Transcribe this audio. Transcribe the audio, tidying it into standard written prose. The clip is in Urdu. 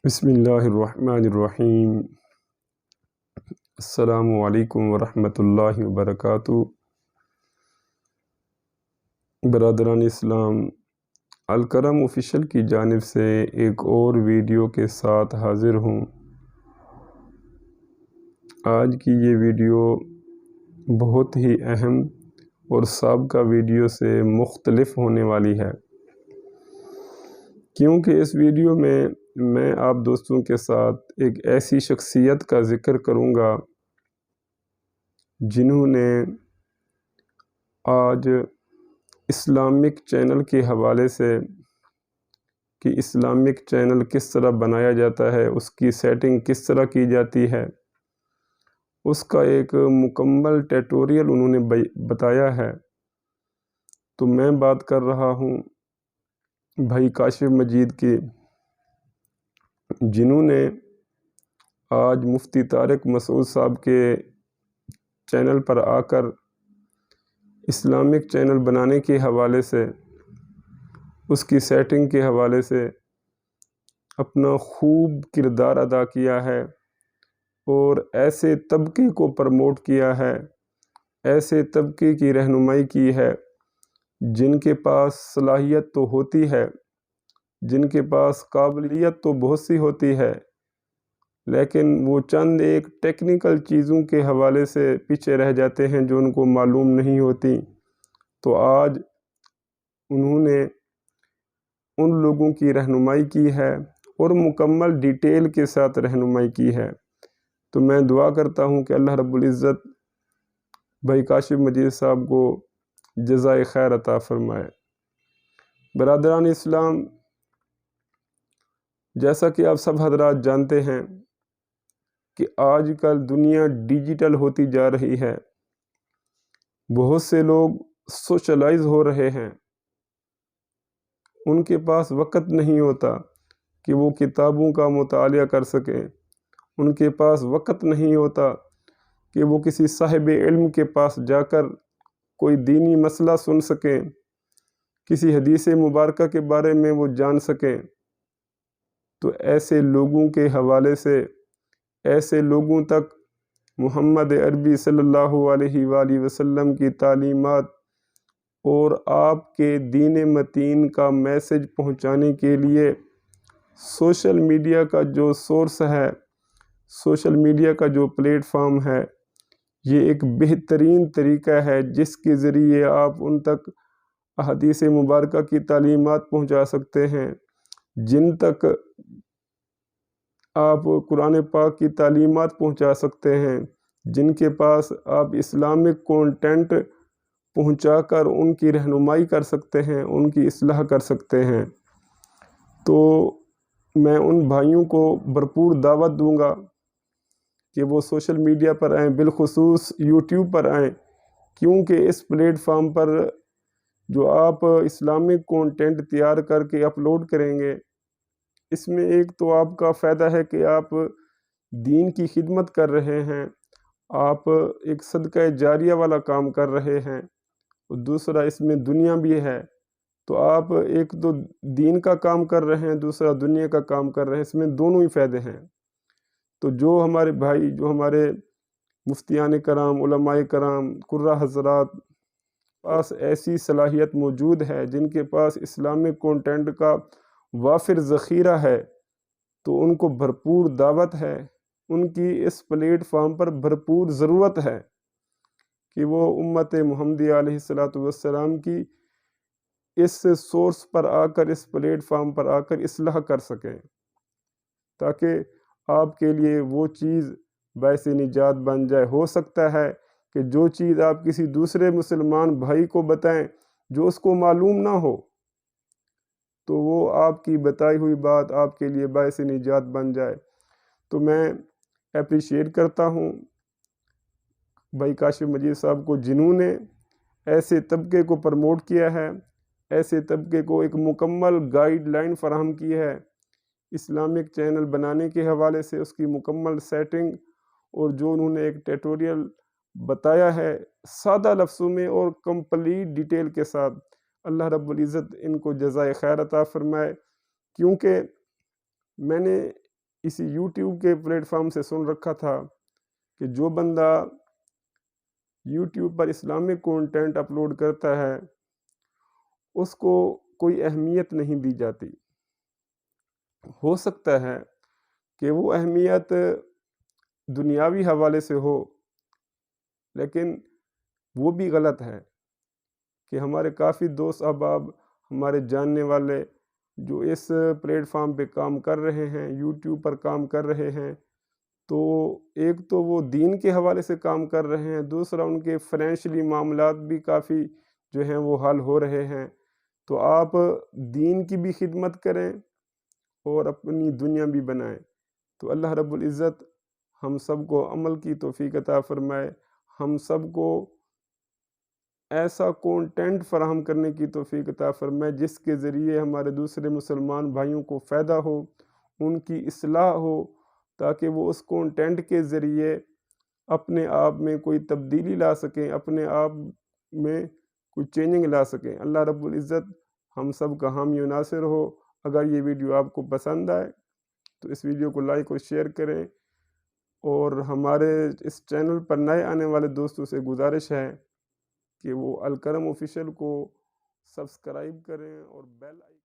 بسم اللہ الرحمن الرحیم۔ السلام علیکم ورحمۃ اللہ وبرکاتہ۔ برادران اسلام، الکرم آفیشل کی جانب سے ایک اور ویڈیو کے ساتھ حاضر ہوں۔ آج کی یہ ویڈیو بہت ہی اہم اور سابقہ ویڈیو سے مختلف ہونے والی ہے، کیونکہ اس ویڈیو میں آپ دوستوں کے ساتھ ایک ایسی شخصیت کا ذکر کروں گا جنہوں نے آج اسلامک چینل کے حوالے سے کہ اسلامک چینل کس طرح بنایا جاتا ہے، اس کی سیٹنگ کس طرح کی جاتی ہے، اس کا ایک مکمل ٹیٹوریل انہوں نے بتایا ہے۔ تو میں بات کر رہا ہوں بھائی کاشف مجید کی، جنہوں نے آج مفتی طارق مسعود صاحب کے چینل پر آ کر اسلامک چینل بنانے کے حوالے سے، اس کی سیٹنگ کے حوالے سے اپنا خوب کردار ادا کیا ہے اور ایسے طبقے کو پروموٹ کیا ہے، ایسے طبقے کی رہنمائی کی ہے جن کے پاس صلاحیت تو ہوتی ہے، جن کے پاس قابلیت تو بہت سی ہوتی ہے، لیکن وہ چند ایک ٹیکنیکل چیزوں کے حوالے سے پیچھے رہ جاتے ہیں جو ان کو معلوم نہیں ہوتی۔ تو آج انہوں نے ان لوگوں کی رہنمائی کی ہے اور مکمل ڈیٹیل کے ساتھ رہنمائی کی ہے۔ تو میں دعا کرتا ہوں کہ اللہ رب العزت بھائی کاشف مجید صاحب کو جزائے خیر عطا فرمائے۔ برادران اسلام، جیسا کہ آپ سب حضرات جانتے ہیں کہ آج کل دنیا ڈیجیٹل ہوتی جا رہی ہے، بہت سے لوگ سوشلائز ہو رہے ہیں، ان کے پاس وقت نہیں ہوتا کہ وہ کتابوں کا مطالعہ کر سکیں، ان کے پاس وقت نہیں ہوتا کہ وہ کسی صاحب علم کے پاس جا کر کوئی دینی مسئلہ سن سکیں، کسی حدیث مبارکہ کے بارے میں وہ جان سکیں۔ تو ایسے لوگوں کے حوالے سے، ایسے لوگوں تک محمد عربی صلی اللہ علیہ وآلہ وسلم کی تعلیمات اور آپ کے دین متین کا میسج پہنچانے کے لیے سوشل میڈیا کا جو سورس ہے، سوشل میڈیا کا جو پلیٹ فارم ہے، یہ ایک بہترین طریقہ ہے جس کے ذریعے آپ ان تک احادیث مبارکہ کی تعلیمات پہنچا سکتے ہیں، جن تک آپ قرآن پاک کی تعلیمات پہنچا سکتے ہیں، جن کے پاس آپ اسلامک کانٹینٹ پہنچا کر ان کی رہنمائی کر سکتے ہیں، ان کی اصلاح کر سکتے ہیں۔ تو میں ان بھائیوں کو بھرپور دعوت دوں گا کہ وہ سوشل میڈیا پر آئیں، بالخصوص یوٹیوب پر آئیں، کیونکہ اس پلیٹ فارم پر جو آپ اسلامک کانٹینٹ تیار کر کے اپلوڈ کریں گے، اس میں ایک تو آپ کا فائدہ ہے کہ آپ دین کی خدمت کر رہے ہیں، آپ ایک صدقہ جاریہ والا کام کر رہے ہیں، اور دوسرا اس میں دنیا بھی ہے۔ تو آپ ایک تو دین کا کام کر رہے ہیں، دوسرا دنیا کا کام کر رہے ہیں، اس میں دونوں ہی فائدے ہیں۔ تو جو ہمارے بھائی، جو ہمارے مفتیان کرام، علماء کرام، قرہ حضرات پاس ایسی صلاحیت موجود ہے، جن کے پاس اسلامک کانٹینٹ کا وافر ذخیرہ ہے، تو ان کو بھرپور دعوت ہے، ان کی اس پلیٹ فارم پر بھرپور ضرورت ہے کہ وہ امت محمدیہ علیہ السلام کی اس سورس پر آ کر، اس پلیٹ فارم پر آ کر اصلاح کر سکیں، تاکہ آپ کے لیے وہ چیز باعث نجات بن جائے۔ ہو سکتا ہے کہ جو چیز آپ کسی دوسرے مسلمان بھائی کو بتائیں جو اس کو معلوم نہ ہو، تو وہ آپ کی بتائی ہوئی بات آپ کے لیے باعث نجات بن جائے۔ تو میں اپریشیٹ کرتا ہوں بھائی کاشف مجید صاحب کو، جنہوں نے ایسے طبقے کو پروموٹ کیا ہے، ایسے طبقے کو ایک مکمل گائیڈ لائن فراہم کی ہے اسلامک چینل بنانے کے حوالے سے، اس کی مکمل سیٹنگ، اور جو انہوں نے ایک ٹیٹوریل بتایا ہے سادہ لفظوں میں اور کمپلیٹ ڈیٹیل کے ساتھ۔ اللہ رب العزت ان کو جزائے خیر عطا فرمائے، کیونکہ میں نے اسی یوٹیوب کے پلیٹ فارم سے سن رکھا تھا کہ جو بندہ یوٹیوب پر اسلامک کانٹینٹ اپلوڈ کرتا ہے اس کو کوئی اہمیت نہیں دی جاتی۔ ہو سکتا ہے کہ وہ اہمیت دنیاوی حوالے سے ہو، لیکن وہ بھی غلط ہے کہ ہمارے کافی دوست احباب، ہمارے جاننے والے جو اس پلیٹ فارم پہ کام کر رہے ہیں، یوٹیوب پر کام کر رہے ہیں، تو ایک تو وہ دین کے حوالے سے کام کر رہے ہیں، دوسرا ان کے فائنینشلی معاملات بھی کافی جو ہیں وہ حل ہو رہے ہیں۔ تو آپ دین کی بھی خدمت کریں اور اپنی دنیا بھی بنائیں۔ تو اللہ رب العزت ہم سب کو عمل کی توفیق عطا فرمائے، ہم سب کو ایسا کانٹینٹ فراہم کرنے کی توفیق عطا فرمائے جس کے ذریعے ہمارے دوسرے مسلمان بھائیوں کو فائدہ ہو، ان کی اصلاح ہو، تاکہ وہ اس کانٹینٹ کے ذریعے اپنے آپ میں کوئی تبدیلی لا سکیں، اپنے آپ میں کوئی چینجنگ لا سکیں۔ اللہ رب العزت ہم سب کا حامی و ناصر ہو۔ اگر یہ ویڈیو آپ کو پسند آئے تو اس ویڈیو کو لائک اور شیئر کریں، اور ہمارے اس چینل پر نئے آنے والے دوستوں سے گزارش ہے کہ وہ الکرم آفیشیل کو سبسکرائب کریں اور بیل آئیکن